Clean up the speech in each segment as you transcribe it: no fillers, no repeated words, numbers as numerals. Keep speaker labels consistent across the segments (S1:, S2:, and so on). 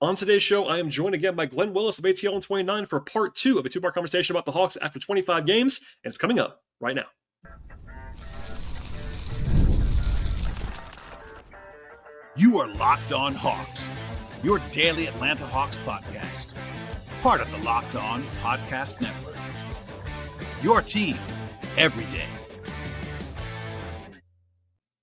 S1: On today's show, I am joined again by Glen Willis of ATL in 29 for part 2 of a two-part conversation about the Hawks after 25 games, and it's coming up right now.
S2: You are Locked On Hawks, your daily Atlanta Hawks podcast, part of the Locked On Podcast Network. Your team every day.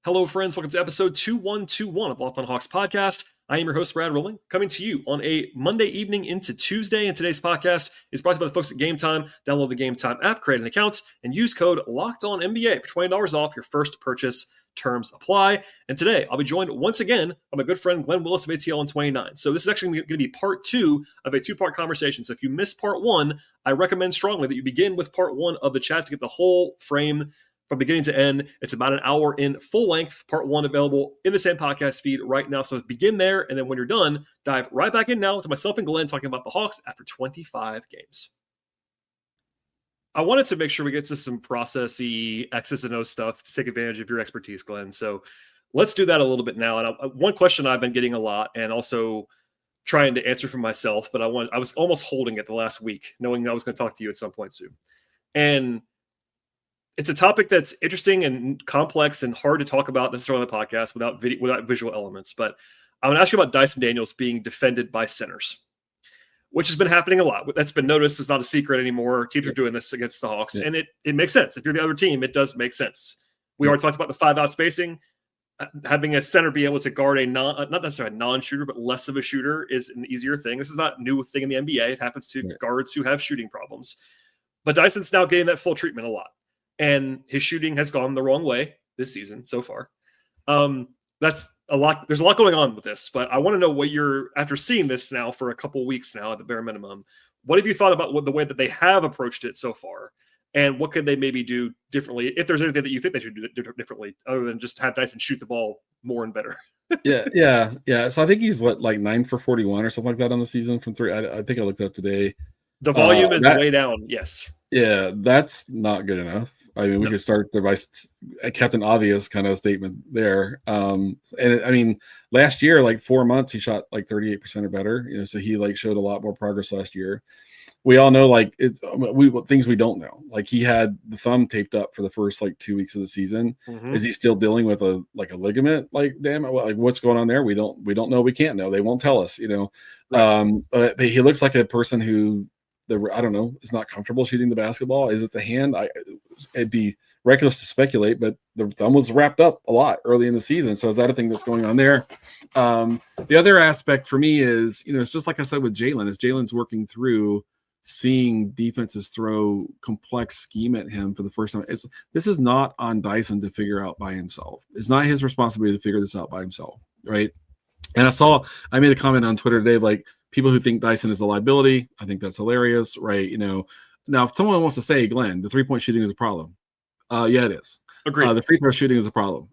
S1: Hello, friends. Welcome to episode 2121 of Locked On Hawks podcast. I am your host, Rowland, coming to you on a Monday evening into Tuesday. And today's podcast is brought to you by the folks at Game Time. Download the Game Time app, create an account, and use code LOCKEDONNBA for $20 off your first purchase. Terms apply. And today, I'll be joined once again by my good friend Glen Willis of ATL in 29. So this is actually going to be part 2 of a two-part conversation. So if you missed part 1, I recommend strongly that you begin with part 1 of the chat to get the whole frame from beginning to end. It's about an hour in full length. Part 1 available in the same podcast feed right now. So begin there, and then when you're done, dive right back in now to myself and Glenn talking about the Hawks after 25 games. I wanted to make sure we get to some processy X's and O's stuff to take advantage of your expertise, Glenn. So let's do that a little bit now. And one question I've been getting a lot, and also trying to answer for myself, but I was almost holding it the last week, knowing I was going to talk to you at some point soon. And it's a topic that's interesting and complex and hard to talk about necessarily on the podcast without visual elements. But I'm going to ask you about Dyson Daniels being defended by centers, which has been happening a lot. That's been noticed. It's not a secret anymore. Teams are doing this against the Hawks. Yeah. And it makes sense. If you're the other team, it does make sense. We already talked about the 5-out spacing. Having a center be able to guard not necessarily a non-shooter, but less of a shooter is an easier thing. This is not a new thing in the NBA. It happens to guards who have shooting problems. But Dyson's now getting that full treatment a lot. And his shooting has gone the wrong way this season so far. That's a lot. There's a lot going on with this, but I want to know what after seeing this now for a couple weeks now at the bare minimum, what have you thought about the way that they have approached it so far? And what could they maybe do differently, if there's anything that you think they should do differently, other than just have Dyson shoot the ball more and better?
S3: Yeah. So I think he's like 9 for 41 or something like that on the season from 3. I think I looked it up today.
S1: The volume is way down. Yes.
S3: Yeah, that's not good enough. I mean, we could start there by a Captain Obvious kind of statement there. Last year, like 4 months, he shot like 38% or better. So he showed a lot more progress last year. We all know things we don't know. Like he had the thumb taped up for the first 2 weeks of the season. Mm-hmm. Is he still dealing with a ligament? Damn it! What's going on there? We don't know. We can't know. They won't tell us. Right. But he looks like a person who, I don't know, is not comfortable shooting the basketball. Is it the hand? It'd be reckless to speculate, but the thumb was wrapped up a lot early in the season. So is that a thing that's going on there? The other aspect for me is, it's just like I said with Jalen, as Jalen's working through seeing defenses throw complex scheme at him for the first time. This is not on Dyson to figure out by himself. It's not his responsibility to figure this out by himself, right? And I made a comment on Twitter today, people who think Dyson is a liability, I think that's hilarious, right? Now if someone wants to say, Glenn, the 3-point shooting is a problem, yeah, it is.
S1: Agreed.
S3: The free throw shooting is a problem.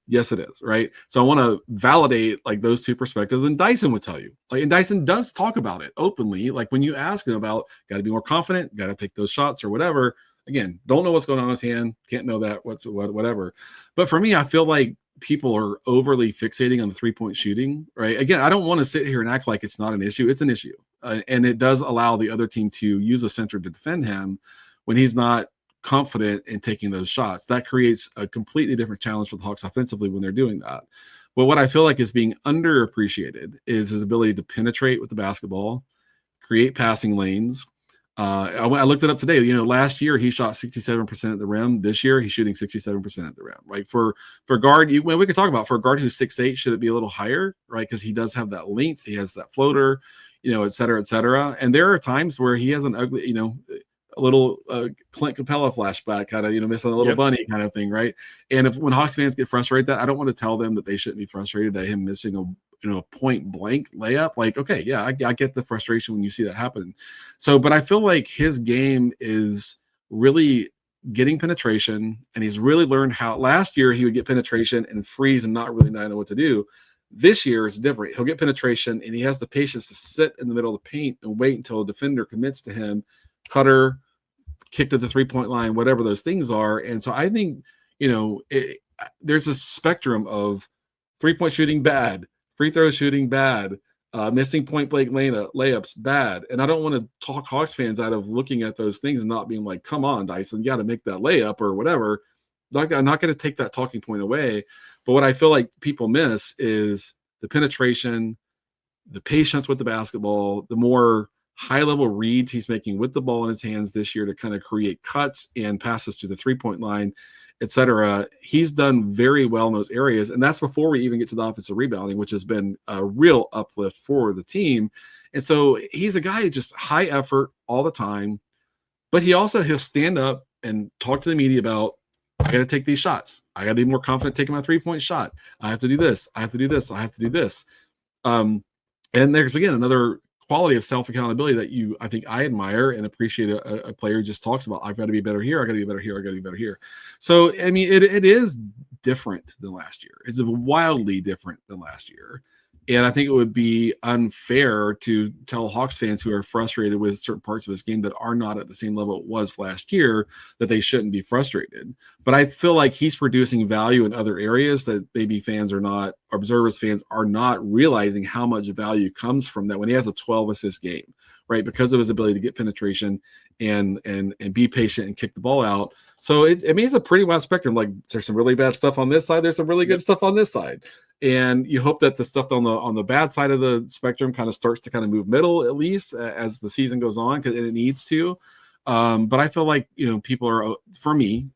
S3: Yes, it is, right? So I want to validate those two perspectives, and Dyson would tell you. And Dyson does talk about it openly. When you ask him about, got to be more confident, got to take those shots or whatever. Again, don't know what's going on with his hand, can't know that whatever. But for me, I feel like people are overly fixating on the 3-point shooting, right? Again, I don't want to sit here and act like it's not an issue. It's an issue. And it does allow the other team to use a center to defend him when he's not confident in taking those shots. That creates a completely different challenge for the Hawks offensively when they're doing that. But what I feel like is being underappreciated is his ability to penetrate with the basketball, create passing lanes. I looked it up today. Last year he shot 67% at the rim. This year he's shooting 67% at the rim. Right? For guard, we could talk about for a guard who's 6'8", should it be a little higher? Right? Because he does have that length. He has that floater. Et cetera, et cetera. And there are times where he has an ugly, a little Clint Capella flashback, kind of, missing a little bunny kind of thing, right? And when Hawks fans get frustrated, I don't want to tell them that they shouldn't be frustrated at him missing a point blank layup. Okay, yeah, I get the frustration when you see that happen. So, but I feel like his game is really getting penetration, and he's really learned how. Last year he would get penetration and freeze and not really know what to do. This year is different. He'll get penetration, and he has the patience to sit in the middle of the paint and wait until a defender commits to him, cutter, kick to the 3-point line, whatever those things are. And so I think, there's a spectrum of 3-point shooting bad, free throw shooting bad, Missing point blank layups, bad. And I don't want to talk Hawks fans out of looking at those things and not being like, come on, Dyson, you got to make that layup or whatever. I'm not going to take that talking point away. But what I feel like people miss is the penetration, the patience with the basketball, the more high-level reads he's making with the ball in his hands this year to kind of create cuts and passes to the three-point line, etc. He's done very well in those areas, and that's before we even get to the offensive rebounding, which has been a real uplift for the team. And so he's a guy who just high effort all the time, but he'll stand up and talk to the media about, I got to take these shots. I got to be more confident taking my three-point shot. I have to do this. I have to do this. I have to do this. And there's, again, another quality of self-accountability that I think I admire and appreciate a player who just talks about, I've got to be better here. I got to be better here. I got to be better here. So, I mean, it is different than last year. It's wildly different than last year. And I think it would be unfair to tell Hawks fans who are frustrated with certain parts of this game that are not at the same level it was last year that they shouldn't be frustrated. But I feel like he's producing value in other areas that maybe fans are not, observers fans are not realizing how much value comes from that when he has a 12 assist game, right? Because of his ability to get penetration and be patient and kick the ball out. So it's a pretty wide spectrum. Like, there's some really bad stuff on this side. There's some really good stuff on this side. And you hope that the stuff on the bad side of the spectrum kind of starts to kind of move middle, at least as the season goes on, because it needs to. But I feel like, people are, for me,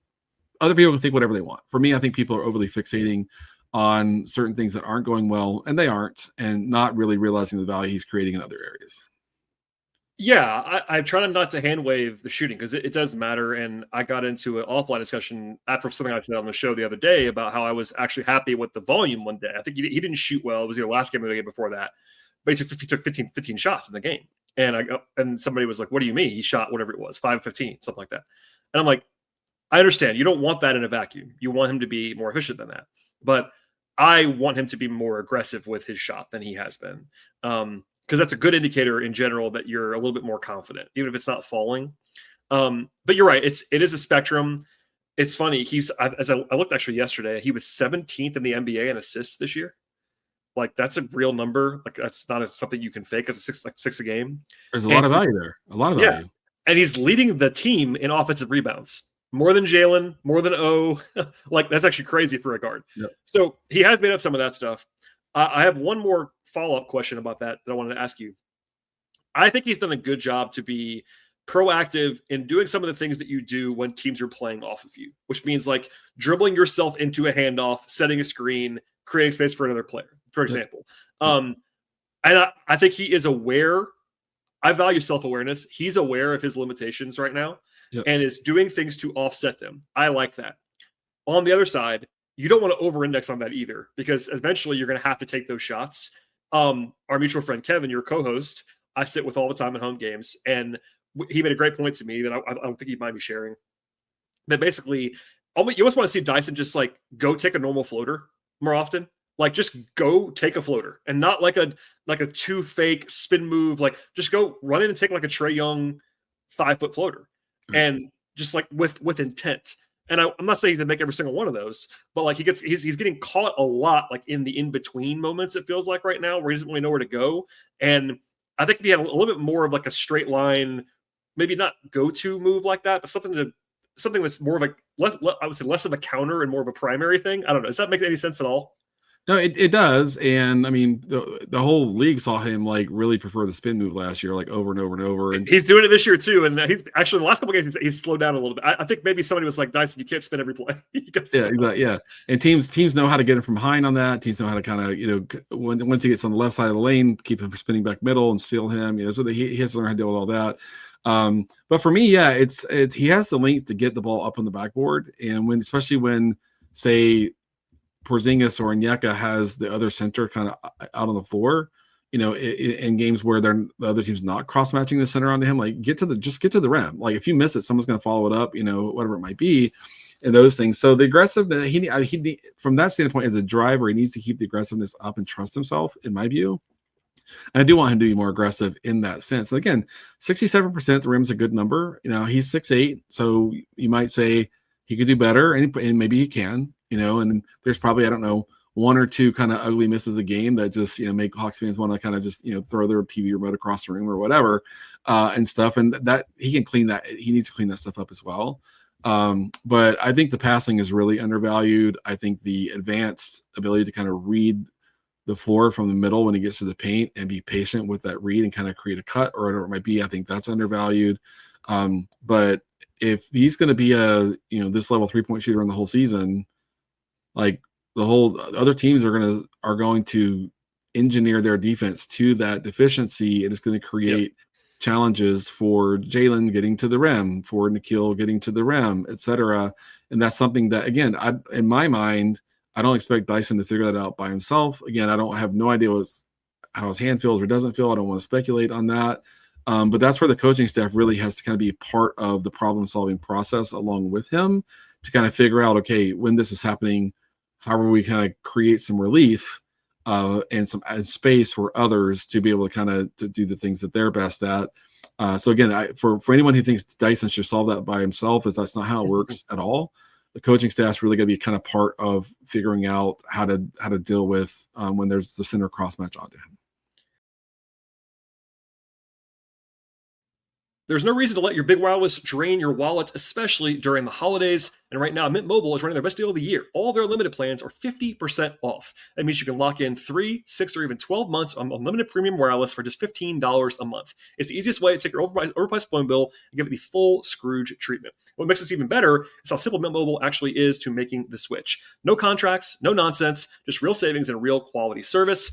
S3: other people can think whatever they want. For me, I think people are overly fixating on certain things that aren't going well, and they aren't, and not really realizing the value he's creating in other areas.
S1: Yeah, I try not to hand wave the shooting because it does matter. And I got into an offline discussion after something I said on the show the other day about how I was actually happy with the volume one day. I think he didn't shoot well. It was the last game or the game before that. But he took 15 shots in the game. And somebody was like, what do you mean? He shot whatever it was, 5-15, something like that. And I'm like, I understand. You don't want that in a vacuum. You want him to be more efficient than that. But I want him to be more aggressive with his shot than he has been. Because that's a good indicator in general that you're a little bit more confident, even if it's not falling. But you're right. It is a spectrum. It's funny. I looked actually yesterday, he was 17th in the NBA in assists this year. Like, that's a real number. Like, that's not something you can fake as six a game.
S3: There's a lot of value there. A lot of value.
S1: Yeah. And he's leading the team in offensive rebounds. More than Jalen, more than O. Like, that's actually crazy for a guard.
S3: Yep.
S1: So he has made up some of that stuff. I have one more follow-up question about that I wanted to ask you. I think he's done a good job to be proactive in doing some of the things that you do when teams are playing off of you, which means like dribbling yourself into a handoff, setting a screen, creating space for another player, for example. And I think he is aware. I value self-awareness. He's aware of his limitations right now and is doing things to offset them. I like that. On the other side, you don't want to over-index on that either, because eventually you're going to have to take those shots. Our mutual friend Kevin, your co-host, I sit with all the time at home games, and he made a great point to me that I don't think he might be sharing. That basically, you almost want to see Dyson just like go take a normal floater more often. Like, just go take a floater, and not like a two fake spin move. Like, just go run in and take like a Trae Young 5-foot floater, and just like with intent. And I'm not saying he's gonna make every single one of those, but like he's getting caught a lot, like in the in-between moments, it feels like right now, where he doesn't really know where to go. And I think if he had a little bit more of like a straight line, maybe not go-to move like that, but something that's more of a less of a counter and more of a primary thing. I don't know. Does that make any sense at all?
S3: No, it does. And I mean, the whole league saw him like really prefer the spin move last year, like over and over and over. And
S1: he's doing it this year too. And he's actually, in the last couple of games, he's slowed down a little bit. I think maybe somebody was like, Dyson, you can't spin every play.
S3: Exactly. Yeah. And teams know how to get him from behind on that. Teams know how to kind of, once he gets on the left side of the lane, keep him from spinning back middle and steal him, so he has to learn how to deal with all that. But for me, yeah, it's he has the length to get the ball up on the backboard. And especially when, say, Porzingis or Onyeka has the other center kind of out on the floor, in games where the other team's not cross matching the center onto him, like get to the rim. Like, if you miss it, someone's going to follow it up, whatever it might be, and those things. So the aggressiveness, he from that standpoint, as a driver, he needs to keep the aggressiveness up and trust himself, in my view. And I do want him to be more aggressive in that sense. And again, 67% the rim's a good number. He's 6'8", so you might say he could do better, and maybe he can. And there's probably, I don't know one or two kind of ugly misses a game that just, make Hawks fans want to kind of just, throw their TV remote across the room or whatever, and stuff. And that he can clean that. He needs to clean that stuff up as well. But I think the passing is really undervalued. I think the advanced ability to kind of read the floor from the middle when he gets to the paint and be patient with that read and kind of create a cut or whatever it might be, I think that's undervalued. But if he's going to be a, this level 3-point shooter in the whole season, like the whole other teams are going to engineer their defense to that deficiency, and it's going to create challenges for Jalen getting to the rim, for Nikhil getting to the rim, etc. And that's something that, again, in my mind, I don't expect Dyson to figure that out by himself. Again, I don't have no idea how his hand feels or doesn't feel. I don't want to speculate on that. But that's where the coaching staff really has to kind of be part of the problem-solving process along with him to kind of figure out, okay, when this is happening, how are we kind of create some relief and some space for others to be able to kind of to do the things that they're best at. So again, for anyone who thinks Dyson should solve that by himself, that's not how it works at all. The coaching staff's really going to be kind of part of figuring out how to deal with when there's the center cross match onto him.
S1: There's no reason to let your big wireless drain your wallet, especially during the holidays. And right now, Mint Mobile is running their best deal of the year. All their limited plans are 50% off. That means you can lock in 3, 6, or even 12 months on unlimited premium wireless for just $15 a month. It's the easiest way to take your overpriced phone bill and give it the full Scrooge treatment. What makes this even better is how simple Mint Mobile actually is to making the switch. No contracts, no nonsense, just real savings and real quality service.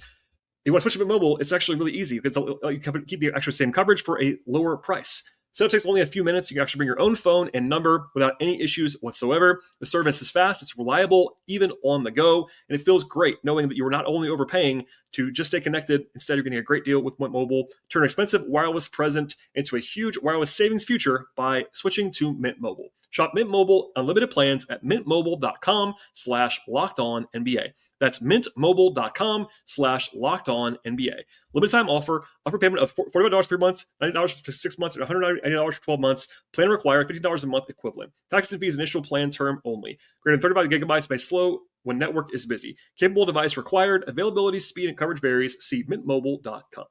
S1: You want to switch to Mint Mobile, it's actually really easy because you can keep the actual same coverage for a lower price. Setup takes only a few minutes. You can actually bring your own phone and number without any issues whatsoever. The service is fast, it's reliable, even on the go, and it feels great knowing that you are not only overpaying to just stay connected. Instead, you're getting a great deal with Mint Mobile. Turn an expensive wireless present into a huge wireless savings future by switching to Mint Mobile. Shop Mint Mobile unlimited plans at mintmobile.com/lockedonnba. That's mintmobile.com/lockedonnba. Limited time offer payment of $45 3 months, $90 for 6 months, and $190 for 12 months. Plan required, $15 a month equivalent. Taxes and fees initial plan term only. Greater than 35 gigabytes may slow when network is busy. Capable device required. Availability, speed, and coverage varies. See mintmobile.com.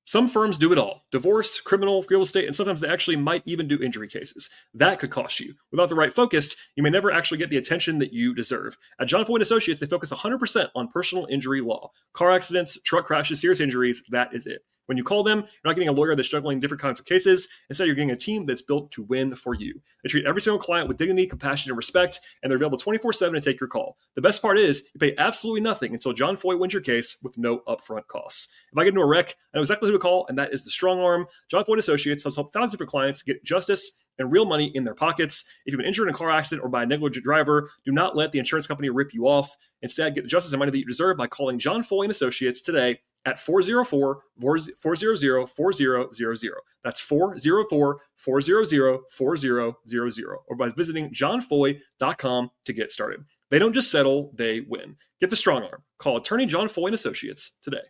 S1: Some firms do it all: divorce, criminal, real estate, and sometimes they actually might even do injury cases. That could cost you. Without the right focus, you may never actually get the attention that you deserve. At John Foy Associates, they focus 100% on personal injury law. Car accidents, truck crashes, serious injuries, that is it. When you call them, you're not getting a lawyer that's juggling different kinds of cases. Instead, you're getting a team that's built to win for you. They treat every single client with dignity, compassion, and respect, and they're available 24/7 to take your call. The best part is you pay absolutely nothing until John Foy wins your case with no upfront costs. If I get into a wreck, I know exactly who to call, and that is the strong arm. John Foy Associates helps help thousands of different clients get justice and real money in their pockets. If you've been injured in a car accident or by a negligent driver, do not let the insurance company rip you off. Instead, get the justice and money that you deserve by calling John Foy Associates today at 404-400-4000. That's 404-400-4000, or by visiting johnfoy.com to get started. They don't just settle, they win. Get the strong arm. Call attorney John Foy Associates today.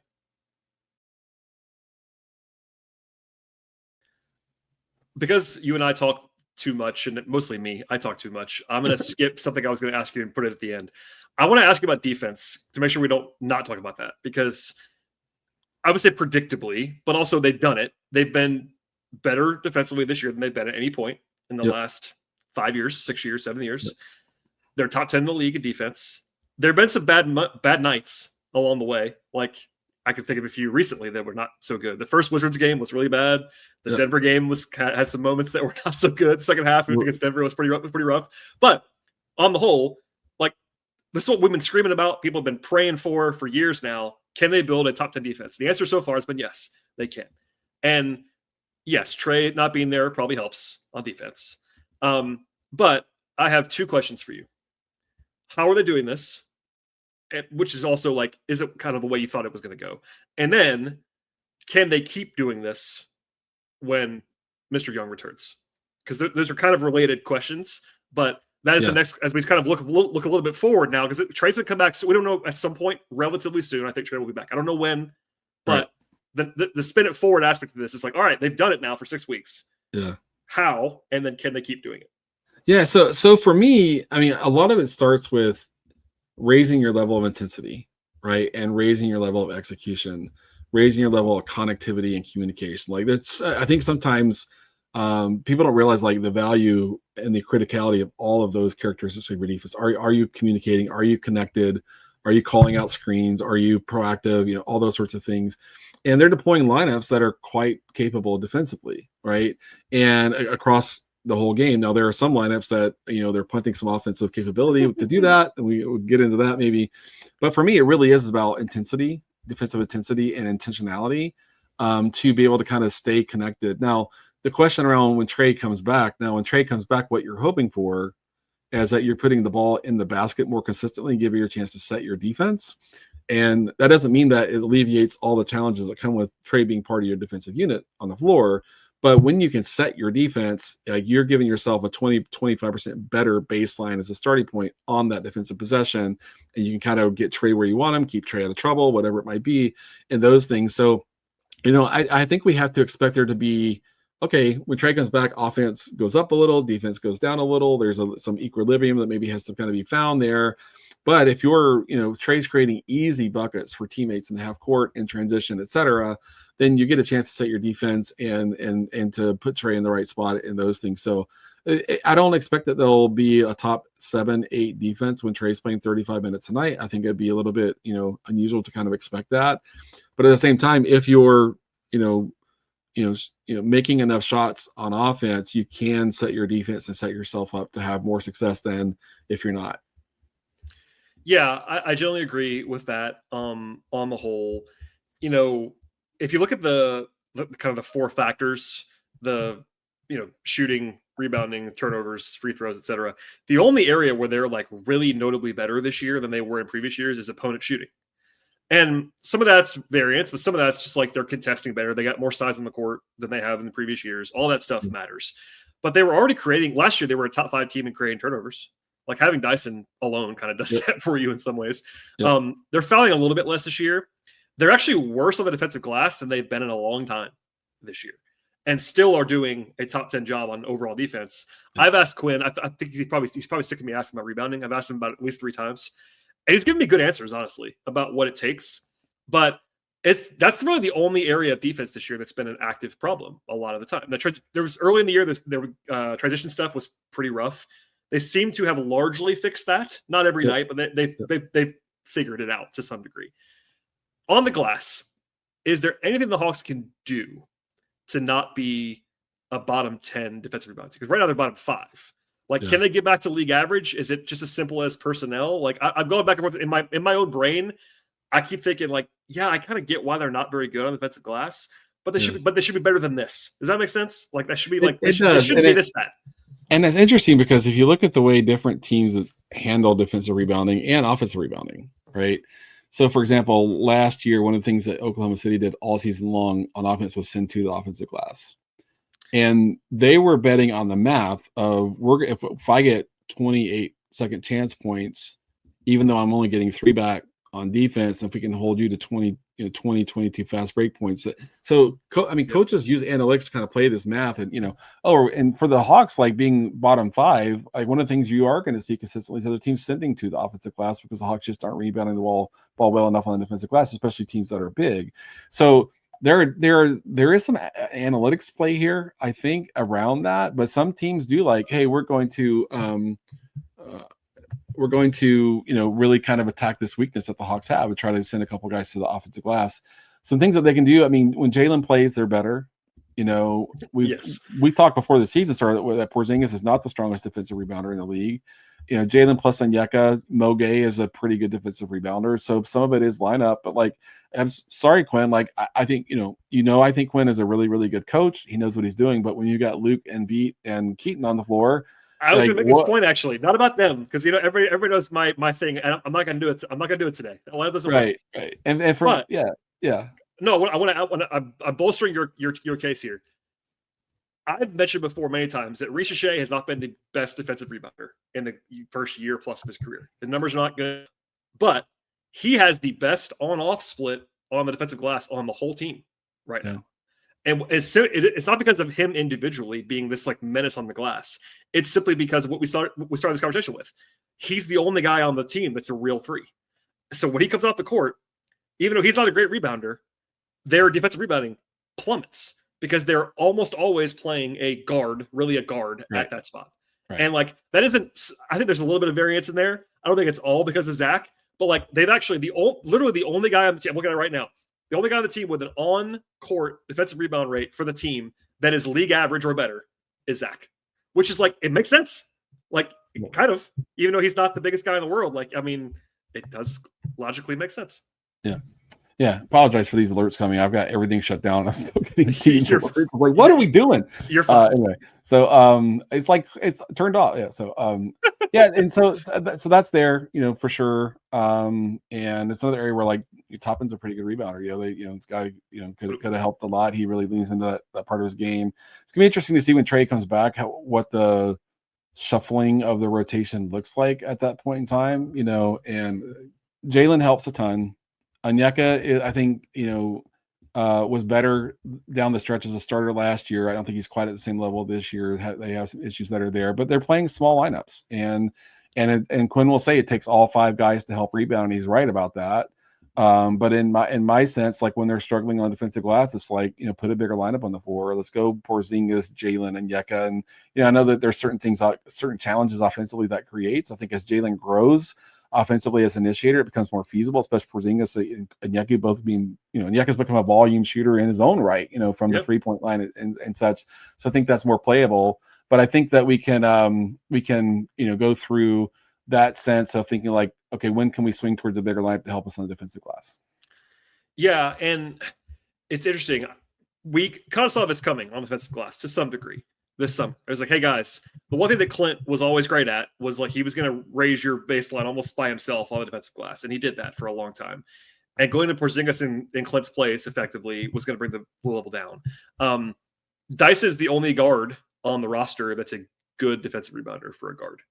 S1: Because you and I talk too much, and mostly me, I talk too much, I'm going to skip something I was going to ask you and put it at the end. I want to ask you about defense to make sure we don't not talk about that, because I would say predictably, but also they've done it. They've been better defensively this year than they've been at any point in the last 5 years, 6 years, 7 years. Yep. They're top 10 in the league in defense. There have been some bad nights along the way. Like, I can think of a few recently that were not so good. The first Wizards game was really bad. The Denver game had some moments that were not so good. Second half against Denver was pretty rough. But on the whole, like, this is what we've been screaming about. People have been praying for years now. Can they build a top 10 defense? The answer so far has been yes, they can. And yes, Trae not being there probably helps on defense. But I have two questions for you. How are they doing this? Which is also like, is it kind of the way you thought it was going to go? And then, can they keep doing this when Mr. Young returns? Because those are kind of related questions, but that is the next, as we kind of look a little bit forward now, because Trae's going to come back. So we don't know, at some point relatively soon, I think Trae will be back. I don't know when, but the spin it forward aspect of this is like, all right, they've done it now for 6 weeks.
S3: Yeah.
S1: How? And then can they keep doing it?
S3: Yeah. So for me, I mean, a lot of it starts with raising your level of intensity, right? And raising your level of execution, raising your level of connectivity and communication. Like that's, I think sometimes people don't realize like the value and the criticality of all of those characteristics of your defense. Are you communicating? Are you connected? Are you calling out screens? Are you proactive? You know, all those sorts of things. And they're deploying lineups that are quite capable defensively, right? And across the whole game. Now there are some lineups that they're punting some offensive capability to do that, and we'll get into that maybe. But for me, it really is about intensity, defensive intensity, and intentionality to be able to kind of stay connected. Now the question around when Trae comes back. Now when Trae comes back, what you're hoping for is that you're putting the ball in the basket more consistently, giving you a chance to set your defense. And that doesn't mean that it alleviates all the challenges that come with Trae being part of your defensive unit on the floor. But when you can set your defense, you're giving yourself a 20-25% better baseline as a starting point on that defensive possession. And you can kind of get Trae where you want him, keep Trae out of trouble, whatever it might be, and those things. So, I think we have to expect there to be, okay, when Trae comes back, offense goes up a little, defense goes down a little. There's some equilibrium that maybe has to kind of be found there. But if you're, Trae's creating easy buckets for teammates in the half court, in transition, et cetera, then you get a chance to set your defense and to put Trae in the right spot in those things. So I don't expect that there'll be a top 7-8 defense when Trae's playing 35 minutes tonight. I think it'd be a little bit, unusual to kind of expect that. But at the same time, if you're, making enough shots on offense, you can set your defense and set yourself up to have more success than if you're not.
S1: Yeah, I generally agree with that. On the whole, if you look at the kind of the four factors, the shooting, rebounding, turnovers, free throws, etc. The only area where they're like really notably better this year than they were in previous years is opponent shooting. And some of that's variance, but some of that's just like they're contesting better. They got more size on the court than they have in the previous years. All that stuff matters. But they were already creating, last year they were a top 5 team in creating turnovers. Like having Dyson alone kind of does that for you in some ways. They're fouling a little bit less this year. They're actually worse on the defensive glass than they've been in a long time this year, and still are doing a top 10 job on overall defense. I've asked Quinn, I think he's probably sick of me asking about rebounding. I've asked him about it at least 3 times. And he's given me good answers, honestly, about what it takes. But that's really the only area of defense this year that's been an active problem a lot of the time. Now, there was early in the year, transition stuff was pretty rough. They seem to have largely fixed that. Not every night, but they've figured it out to some degree. On the glass, is there anything the Hawks can do to not be a bottom 10 defensive rebound? Because right now they're bottom 5. Like, can they get back to league average? Is it just as simple as personnel? Like, I'm going back and forth in my own brain. I keep thinking, like, I kind of get why they're not very good on the defensive glass, but they should be better than this. Does that make sense? Like, that should be like it shouldn't be this bad.
S3: And that's interesting because if you look at the way different teams handle defensive rebounding and offensive rebounding, right? So, for example, last year, one of the things that Oklahoma City did all season long on offense was send to the offensive glass. And they were betting on the math of if I get 28 second chance points, even though I'm only getting 3 back on defense, if we can hold you to 22 fast break points. So, coaches use analytics to kind of play this math and, and for the Hawks, like being bottom 5, like one of the things you are going to see consistently is other teams sending to the offensive glass because the Hawks just aren't rebounding the ball well enough on the defensive glass, especially teams that are big. So there is some analytics play here, I think, around that, but some teams do like, hey, we're going to really kind of attack this weakness that the Hawks have and try to send a couple guys to the offensive glass. Some things that they can do. I mean, when Jalen plays, they're better. We talked before the season started that Porzingis is not the strongest defensive rebounder in the league. Jalen plus Onyeka, Moge is a pretty good defensive rebounder. So some of it is lineup, but like, I'm sorry, Quinn. Like, I think, I think Quinn is a really, really good coach. He knows what he's doing. But when you got Luke and Veet and Keaton on the floor,
S1: I was going to make this point actually, not about them, because everybody knows my thing, and I'm not going to do it. I'm not going to do it today. It doesn't work.
S3: Right. And from
S1: No, I'm bolstering your case here. I've mentioned before many times that Ricochet has not been the best defensive rebounder in the first year plus of his career. The numbers are not good, but he has the best on-off split on the defensive glass on the whole team right now. And it's not because of him individually being this like menace on the glass. It's simply because of what we started this conversation with. He's the only guy on the team that's a real three. So when he comes off the court, even though he's not a great rebounder, their defensive rebounding plummets because they're almost always playing a guard at that spot. Right. And like that isn't. I think there's a little bit of variance in there. I don't think it's all because of Zach, but like they've actually literally the only guy on the team. I'm looking at it right now. The only guy on the team with an on-court defensive rebound rate for the team that is league average or better is Zach, which is like, it makes sense. Like, kind of, even though he's not the biggest guy in the world. Like, I mean, it does logically make sense.
S3: Yeah. Yeah. Apologize for these alerts coming. I've got everything shut down. I'm still getting teams. Like, what are we doing?
S1: You're fine.
S3: Anyway, so it's like it's turned off. Yeah. So yeah, and so that's there, for sure. And it's another area where like Toppin's a pretty good rebounder. This guy, could have helped a lot. He really leans into that part of his game. It's gonna be interesting to see when Trae comes back, what the shuffling of the rotation looks like at that point in time. And Jalen helps a ton. Onyeka, I think, was better down the stretch as a starter last year. I don't think he's quite at the same level this year. They have some issues that are there, but they're playing small lineups. And Quinn will say it takes all 5 guys to help rebound, and he's right about that. But in my sense, like when they're struggling on defensive glass, it's like, put a bigger lineup on the floor. Let's go Porzingis, Jalen, and Onyeka. And I know that there's certain challenges offensively that creates. I think as Jalen grows offensively as initiator, it becomes more feasible, especially Porzingis and Onyeka both being, Onyeka's become a volume shooter in his own right, from the 3-point line and such. So I think that's more playable. But I think that we can go through that sense of thinking like, okay, when can we swing towards a bigger lineup to help us on the defensive glass?
S1: Yeah, and it's interesting. We kind of saw this coming on the defensive glass to some degree this summer. It was like, hey guys, the one thing that Clint was always great at was like he was going to raise your baseline almost by himself on the defensive glass, and he did that for a long time. And going to Porzingis in Clint's place effectively was going to bring the level down. Dyson is the only guard on the roster that's a good defensive rebounder for a guard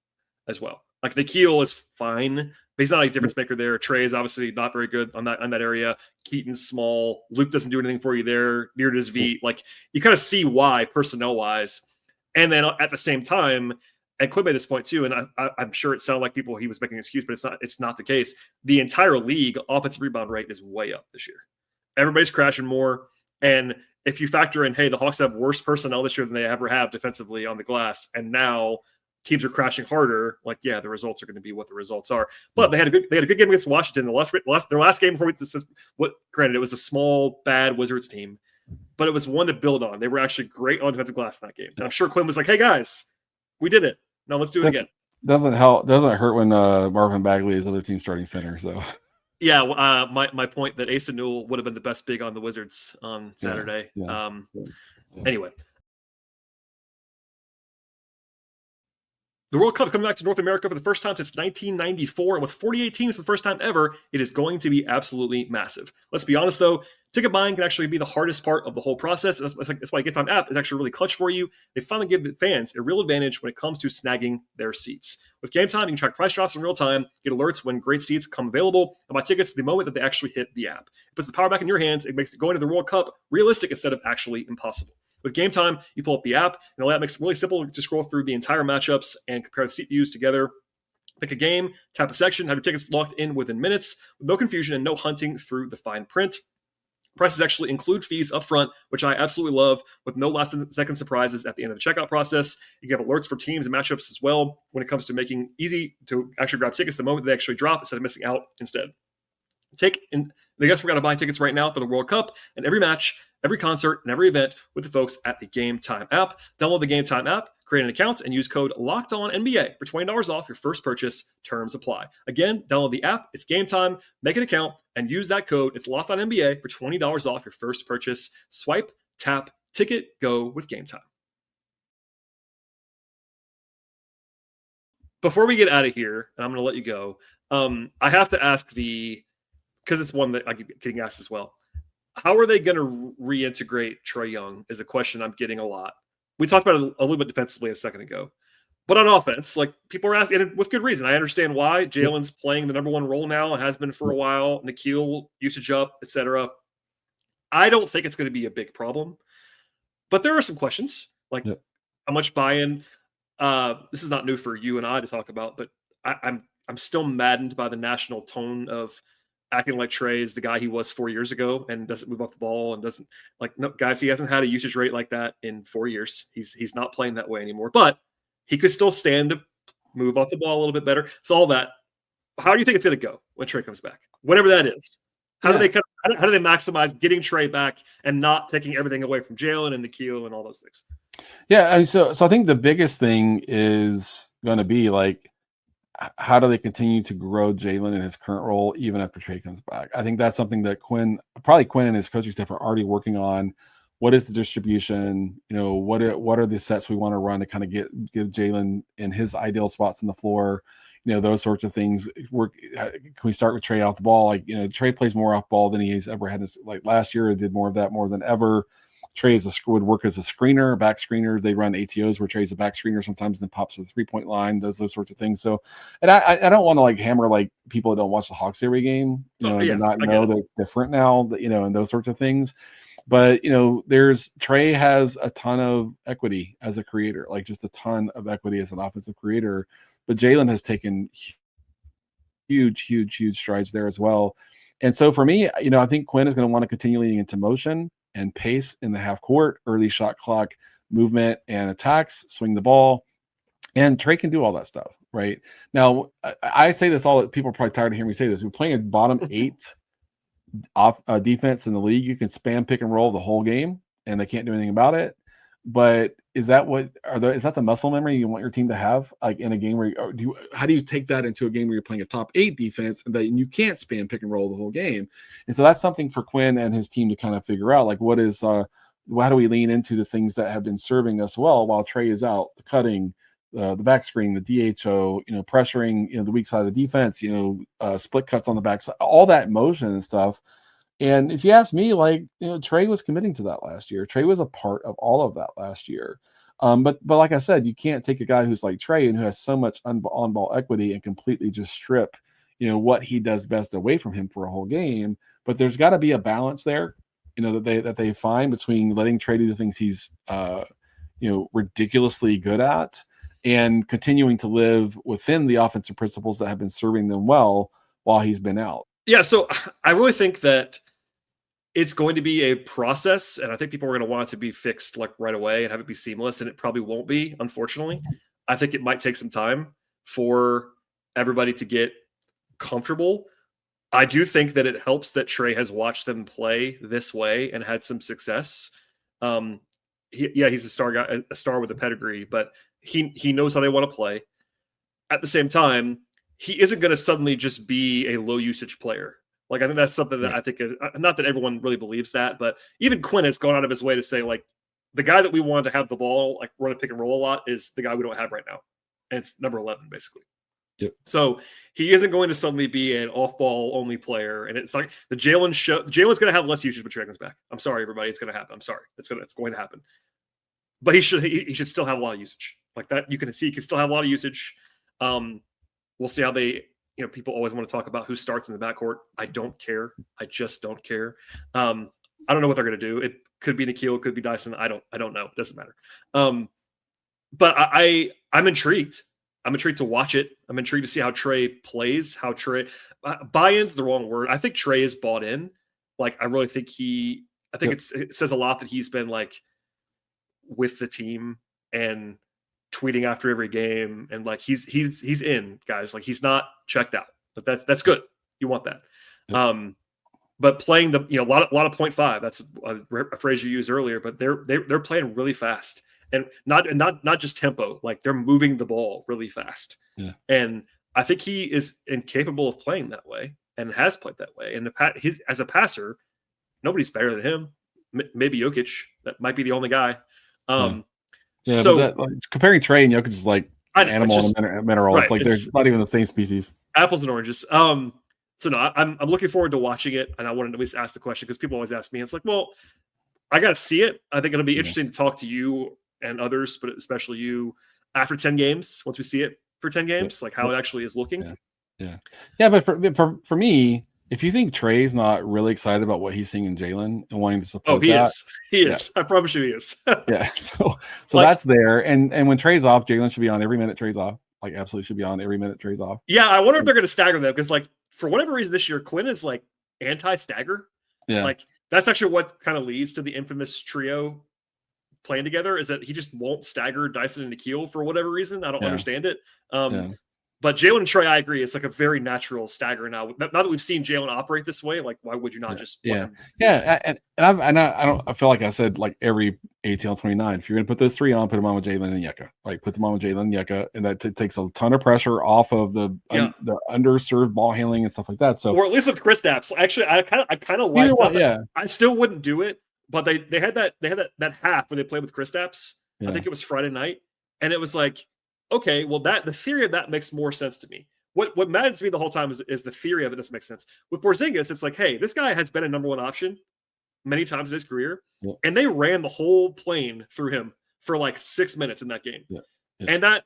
S1: as well. Like Nikhil is fine, but he's not a difference maker there. Trae is obviously not very good on that area. Keaton's small. Luke doesn't do anything for you there. Near his V. Like you kind of see why personnel wise. And then at the same time, and Quinn made this point too, and I'm sure it sounded like he was making an excuse, but it's not the case. The entire league offensive rebound rate is way up this year. Everybody's crashing more. And if you factor in, hey, the Hawks have worse personnel this year than they ever have defensively on the glass, and now teams are crashing harder, like, yeah, the results are going to be what the results are. But they had a good game against Washington. Their last game before granted, it was a small, bad Wizards team, but it was one to build on. They were actually great on defensive glass in that game. And I'm sure Quinn was like, hey guys, we did it. Now let's do it again.
S3: Doesn't hurt when Marvin Bagley is other team starting center. So
S1: yeah, my point that Asa Newell would have been the best big on the Wizards on Saturday. Anyway. The World Cup coming back to North America for the first time since 1994, and with 48 teams for the first time ever, it is going to be absolutely massive. Let's be honest, though, ticket buying can actually be the hardest part of the whole process. And that's why Game Time app is actually really clutch for you. They finally give the fans a real advantage when it comes to snagging their seats. With Game Time, you can track price drops in real time, get alerts when great seats come available, and buy tickets the moment that they actually hit the app. It puts the power back in your hands. It makes going to the World Cup realistic instead of actually impossible. With Game Time, you pull up the app, and the app makes it really simple to scroll through the entire matchups and compare the seat views together. Pick a game, tap a section, have your tickets locked in within minutes, with no confusion and no hunting through the fine print. Prices actually include fees up front, which I absolutely love, with no last-second surprises at the end of the checkout process. You can have alerts for teams and matchups as well when it comes to making easy to actually grab tickets the moment they actually drop instead of missing out instead. I guess we're going to buy tickets right now for the World Cup and every match, every concert, and every event with the folks at the Game Time app. Download the Game Time app, create an account, and use code LOCKEDONNBA for $20 off your first purchase. Terms apply. Again, download the app. It's Game Time. Make an account and use that code. It's LOCKEDONNBA for $20 off your first purchase. Swipe, tap, ticket, go with Game Time. Before we get out of here, and I'm going to let you go, I have to ask because it's one that I keep getting asked as well. How are they going to reintegrate Trae Young is a question I'm getting a lot. We talked about it a little bit defensively a second ago. But on offense, like people are asking, and with good reason. I understand why. Jalen's playing the number one role now and has been for a while. Nikhil, usage up, etc. I don't think it's going to be a big problem. But there are some questions, like
S3: Yep.
S1: how much buy-in. This is not new for you and I to talk about, but I'm still maddened by the national tone of acting like Trae is the guy he was 4 years ago and doesn't move off the ball and doesn't no guys. He hasn't had a usage rate like that in 4 years. He's not playing that way anymore, but he could still stand to move off the ball a little bit better. So all that. How do you think it's going to go when Trae comes back, whatever that is? How do they maximize getting Trae back and not taking everything away from Jalen and Nikhil and all those things?
S3: Yeah, and so I think the biggest thing is going to be like, how do they continue to grow Jalen in his current role even after Trae comes back? I think that's something that Quinn and his coaching staff are already working on. What is the distribution? What are the sets we want to run to kind of give Jalen in his ideal spots on the floor? Those sorts of things. Can we start with Trae off the ball? Like, Trae plays more off ball than he's ever had. Like last year, did more of that more than ever. Trae would work as a screener, back screener. They run ATOs where Trae's a back screener sometimes, and then pops to the 3-point line, does those sorts of things. So, and I don't want to like hammer like people that don't watch the Hawks every game, and not know that it's different now, and those sorts of things. But Trae has a ton of equity as a creator, like just a ton of equity as an offensive creator. But Jalen has taken huge strides there as well. And so for me, I think Quinn is going to want to continue leading into motion and pace in the half court, early shot clock movement and attacks, swing the ball. And Trae can do all that stuff, right? Now, I say this all, people are probably tired of hearing me say this. We're playing a bottom 8 off defense in the league. You can spam pick and roll the whole game and they can't do anything about it. But is that the muscle memory you want your team to have, like in a game where how do you take that into a game where you're playing a top 8 defense and you can't spam pick and roll the whole game? And so that's something for Quinn and his team to kind of figure out, like how do we lean into the things that have been serving us well while Trae is out, the cutting, the back screen, the DHO, pressuring, the weak side of the defense, split cuts on the back side, all that motion and stuff. And if you ask me, like, Trae was committing to that last year. Trae was a part of all of that last year. But like I said, you can't take a guy who's like Trae and who has so much on-ball equity and completely just strip, what he does best away from him for a whole game. But there's got to be a balance there, that they find between letting Trae do the things he's, ridiculously good at and continuing to live within the offensive principles that have been serving them well while he's been out.
S1: Yeah, so I really think that it's going to be a process, and I think people are going to want it to be fixed like right away and have it be seamless, and it probably won't be, unfortunately. I think it might take some time for everybody to get comfortable. I do think that it helps that Trae has watched them play this way and had some success. He's a star guy, a star with a pedigree, but he knows how they want to play. At the same time, he isn't going to suddenly just be a low usage player. Like, I think that's something that I think, not that everyone really believes that, but even Quinn has gone out of his way to say, like, the guy that we wanted to have the ball, like, run a pick and roll a lot is the guy we don't have right now. And it's number 11, basically.
S3: Yep.
S1: So he isn't going to suddenly be an off-ball only player. And it's like the Jalen's going to have less usage when Trae comes back. I'm sorry, everybody. It's going to happen. I'm sorry. It's going to happen. But he should still have a lot of usage. Like that, you can see he can still have a lot of usage. We'll see how they, people always want to talk about who starts in the backcourt. I don't care. I just don't care. I don't know what they're going to do. It could be Nikhil, it could be Dyson. I don't know. It doesn't matter. But I'm intrigued. I'm intrigued to watch it. I'm intrigued to see how Trae plays, buy-in's the wrong word. I think Trae is bought in. Like, I really think it says a lot that he's been like with the team and tweeting after every game, and like he's in, guys. Like, he's not checked out, but that's good. You want that. But playing a lot of 0.5, that's a phrase you used earlier, but they're playing really fast, and not just tempo. Like, they're moving the ball really fast.
S3: Yeah.
S1: And I think he is incapable of playing that way and has played that way. And as a passer, nobody's better than him. Maybe Jokic. That might be the only guy.
S3: Yeah,
S1: so
S3: comparing Trae and Jokic is like an animal and a mineral.
S1: Right,
S3: it's like they're not even the same species.
S1: Apples and oranges. So no, I'm looking forward to watching it, and I wanted to at least ask the question because people always ask me. It's like, well, I got to see it. I think it'll be interesting to talk to you and others, but especially you after 10 games. Once we see it for 10 games, like how it actually is looking.
S3: Yeah. But for me, If you think Trae's not really excited about what he's seeing in Jalen and wanting to
S1: Oh,
S3: support
S1: he
S3: that,
S1: is. He
S3: yeah,
S1: is. I promise you, he is.
S3: yeah. So
S1: Like,
S3: that's there. And when Trae's off, Jalen should be on every minute Trae's off. Like absolutely should be on every minute Trae's off.
S1: yeah, I wonder if they're going to stagger them because, like, for whatever reason this year, Quinn is like anti-stagger.
S3: Yeah.
S1: Like, that's actually what kind of leads to the infamous trio playing together, is that he just won't stagger Dyson and Nikhil for whatever reason. I don't
S3: Yeah.
S1: understand it.
S3: Yeah.
S1: But Jalen and Trae, I agree, it's like a very natural stagger now. Now that we've seen Jalen operate this way, like, why would you not just let him?
S3: I feel like I said like every ATL 29. If you're gonna put those three on, put them on with Jalen and Yeka. Like put them on with Jalen and Yeka, and that takes a ton of pressure off of the underserved ball handling and stuff like that. So,
S1: or at least with Chris Stapps. Actually, I kind of like that. Yeah. I still wouldn't do it, but they had that half when they played with Chris Stapps. I think it was Friday night, and it was like, okay, well, the theory of that makes more sense to me. What matters to me the whole time is the theory of it doesn't make sense. With Porzingis, it's like, hey, this guy has been a number one option many times in his career, and they ran the whole plane through him for like 6 minutes in that game. And that,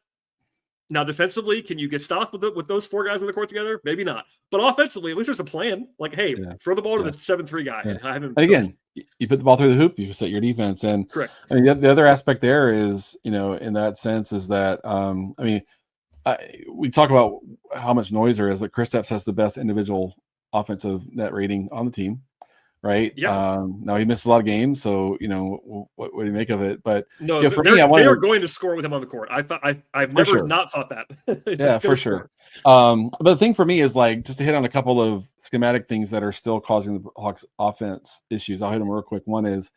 S1: now defensively, can you get stopped with those four guys on the court together? Maybe not. But offensively, at least there's a plan. Like, hey, throw the ball to the 7-3 guy and have him.
S3: And again, you put the ball through the hoop, you set your defense. And
S1: correct.
S3: I mean, the other aspect there is, in that sense, is that we talk about how much noise there is, but Kristaps has the best individual offensive net rating on the team, right?
S1: Yeah.
S3: Now he misses a lot of games, so what do you make of it? But
S1: no, for me, they are going to score with him on the court. I've never not thought that.
S3: Yeah, for sure. But the thing for me is, like, just to hit on a couple of schematic things that are still causing the Hawks offense issues. I'll hit them real quick. One is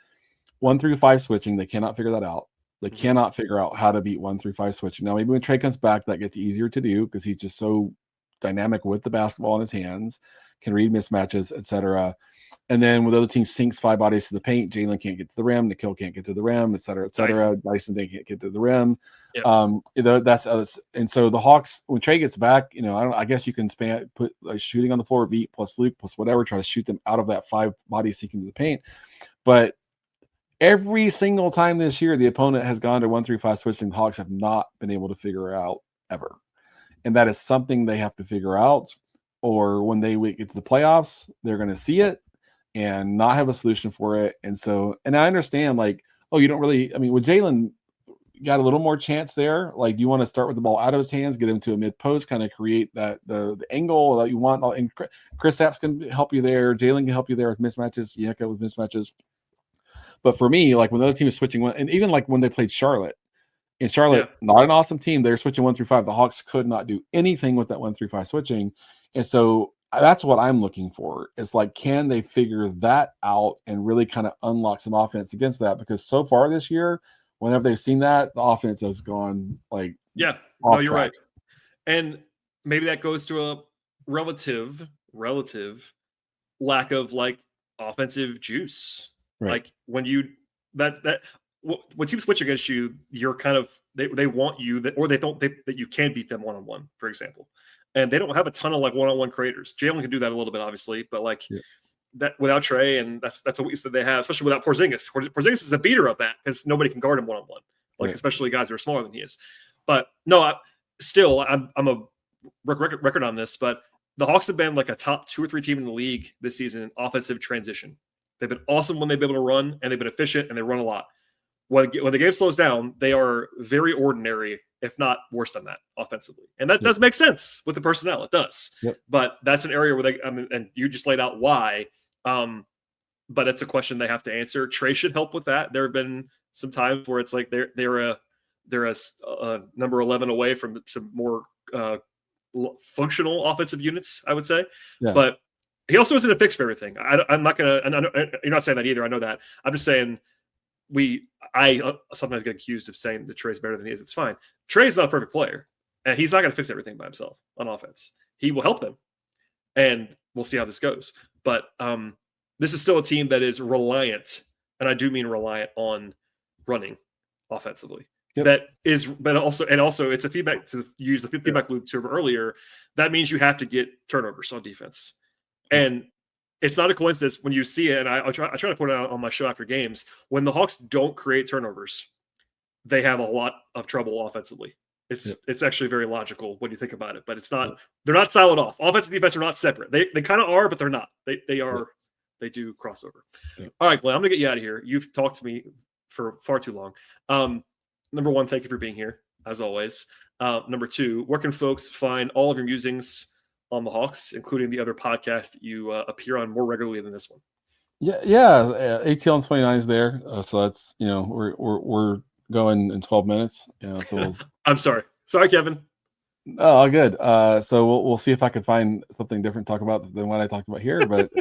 S3: 1-5 switching. They cannot figure that out. They cannot figure out how to beat 1-5 switching. Now, maybe when Trae comes back, that gets easier to do because he's just so dynamic with the basketball in his hands, can read mismatches, etc. And then when the other team sinks 5 bodies to the paint, Jalen can't get to the rim, Nikhil can't get to the rim, etc. Dyson they can't get to the rim. That's and so the Hawks, when Trae gets back, I guess you can put like shooting on the floor, Veet plus Luke plus whatever, try to shoot them out of that 5 bodies sinking to the paint. But every single time this year, the opponent has gone to 1-5 switching. The Hawks have not been able to figure out ever, and that is something they have to figure out. Or when they get to the playoffs, they're going to see it and not have a solution for it. And I understand, like, you don't really. I mean, with Jalen, got a little more chance there. Like, you want to start with the ball out of his hands, get him to a mid post, kind of create the angle that you want. And Chris Stapps can help you there. Jalen can help you there with mismatches. Yeka with mismatches. But for me, like when the other team is switching one, and even like when they played Charlotte, not an awesome team. They're switching 1-5. The Hawks could not do anything with that 1-5 switching. And so that's what I'm looking for, is like, can they figure that out and really kind of unlock some offense against that? Because so far this year, whenever they've seen that, the offense has gone like,
S1: you're right. And maybe that goes to a relative lack of like offensive juice.
S3: Right.
S1: Like when teams switch against you, you're kind of, they want you that, or that you can beat them one-on-one, for example. And they don't have a ton of like one-on-one creators. Jalen can do that a little bit, obviously, but like that without Trae, and that's a weakness that they have, especially without Porzingis. Porzingis is a beater of that because nobody can guard him one-on-one, like especially guys who are smaller than he is. But no, I'm a record on this, but the Hawks have been like a top 2 or 3 team in the league this season in offensive transition. They've been awesome when they've been able to run, and they've been efficient, and they run a lot. When the game slows down, they are very ordinary, if not worse than that, offensively. And that does make sense with the personnel. It does. But that's an area where and you just laid out why. But it's a question they have to answer. Trae should help with that. There have been some times where it's like they're a number 11 away from some more functional offensive units, I would say. But he also isn't a fix for everything. I'm not going to, you're not saying that either. I know that. I'm just saying I sometimes get accused of saying that Trae's better than he is. It's fine. Trae's not a perfect player, and he's not going to fix everything by himself on offense. He will help them, and we'll see how this goes. But this is still a team that is reliant, and I do mean reliant on running offensively. That is, but also it's a feedback to use the feedback loop term earlier. That means you have to get turnovers on defense. And it's not a coincidence when you see it, and I try to put it out on my show after games, when the Hawks don't create turnovers, they have a lot of trouble offensively. It's actually very logical when you think about it, but it's not. They're not siloed off. Offense and defense are not separate. They kind of are, but they're not. They are. They do crossover. All right, Glenn, I'm gonna get you out of here. You've talked to me for far too long. Number one, thank you for being here as always. Number two, where can folks find all of your musings on the Hawks, including the other podcasts that you appear on more regularly than this one?
S3: Yeah. ATL and 29 is there. So that's, we're going in 12 minutes. So
S1: I'm sorry, Kevin.
S3: Oh, all good. So we'll see if I can find something different to talk about than what I talked about here. But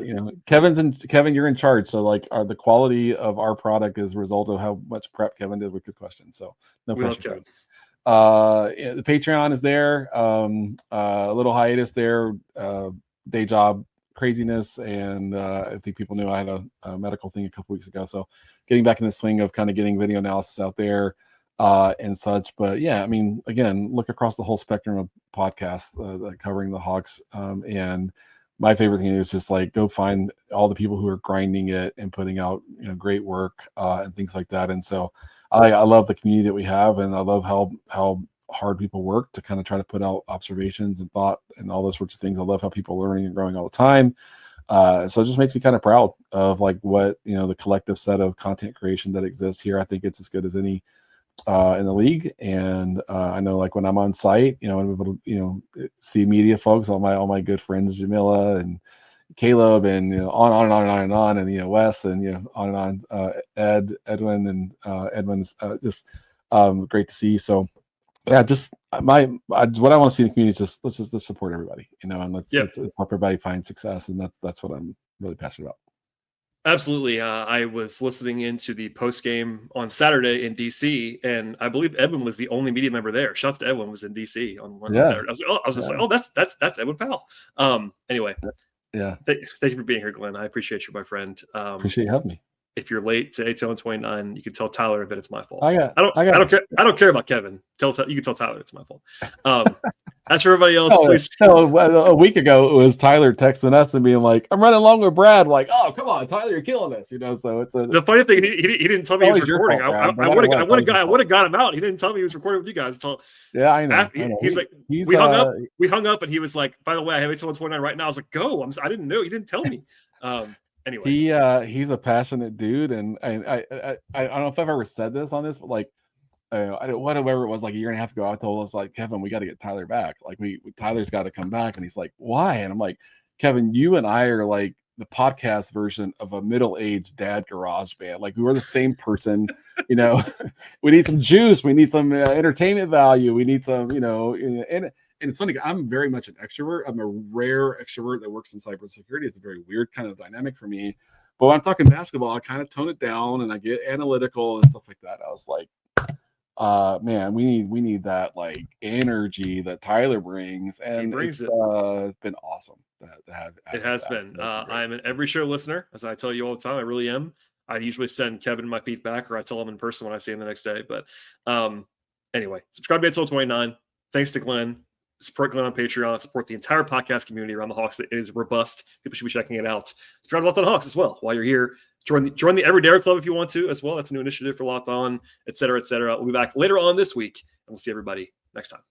S3: Kevin, you're in charge. So the quality of our product is a result of how much prep Kevin did with good questions. So no pressure. Kevin. The Patreon is there. A little hiatus there. Day job craziness, and I think people knew I had a medical thing a couple weeks ago. So getting back in the swing of kind of getting video analysis out there. And such, but yeah, I mean, again, look across the whole spectrum of podcasts covering the Hawks. And my favorite thing is just go find all the people who are grinding it and putting out great work and things like that. And so I love the community that we have, and I love how hard people work to kind of try to put out observations and thought and all those sorts of things. I love how people are learning and growing all the time. So it just makes me kind of proud of what the collective set of content creation that exists here. I think it's as good as any in the league, and I know when I'm on site, I'm able to see media folks, all my good friends Jamila and Caleb, and on and on and on and on, and Wes, and on and on, Edwin, and Edwin's just great to see. So yeah, just what I want to see in the community is let's support everybody, and let's help everybody find success, and that's what I'm really passionate about.
S1: Absolutely. I was listening into the post game on Saturday in DC, and I believe Edwin was the only media member there. Shouts to Edwin, was in DC on Saturday. I was just like, that's Edwin Powell. Anyway, thank you for being here, Glenn. I appreciate you, my friend.
S3: Appreciate you having me.
S1: If you're late to ATL and 29, you can tell Tyler that it's my fault.
S3: I
S1: don't care about Kevin. You can tell Tyler it's my fault. As for everybody else, please.
S3: A week ago, it was Tyler texting us and being like, "I'm running along with Brad." Like, oh, come on, Tyler, you're killing this, So it's the
S1: funny thing. He didn't tell me he was recording. I would have got him out. He didn't tell me he was recording with you guys until.
S3: Yeah, I know.
S1: He's like, we hung up. We hung up, and he was like, "By the way, I have ATL and 29 right now." I was like, "Go!" I didn't know. He didn't tell me. Anyway,
S3: he's a passionate dude, and I don't know if I've ever said this on this, but whatever it was, a year and a half ago, I told us Kevin, we got to get Tyler back. Tyler's got to come back, and he's like, why? And I'm like, Kevin, you and I are the podcast version of a middle-aged dad garage band. We were the same person. We need some juice. We need some entertainment value. We need some, and it's funny. I'm very much an extrovert. I'm a rare extrovert that works in cybersecurity. It's a very weird kind of dynamic for me. But when I'm talking basketball, I kind of tone it down and I get analytical and stuff like that. I was like, man, we need that energy that Tyler brings, and it's been awesome to have.
S1: It has been. I'm an every show listener, as I tell you all the time. I really am. I usually send Kevin my feedback, or I tell him in person when I see him the next day. But anyway, subscribe to ATL 29. Thanks to Glenn. Support Glenn on Patreon. Support the entire podcast community around the Hawks. It is robust. People should be checking it out. Subscribe to Locked On Hawks as well while you're here. Join the Everyday Club if you want to as well. That's a new initiative for Locked On, et cetera, et cetera. We'll be back later on this week, and we'll see everybody next time.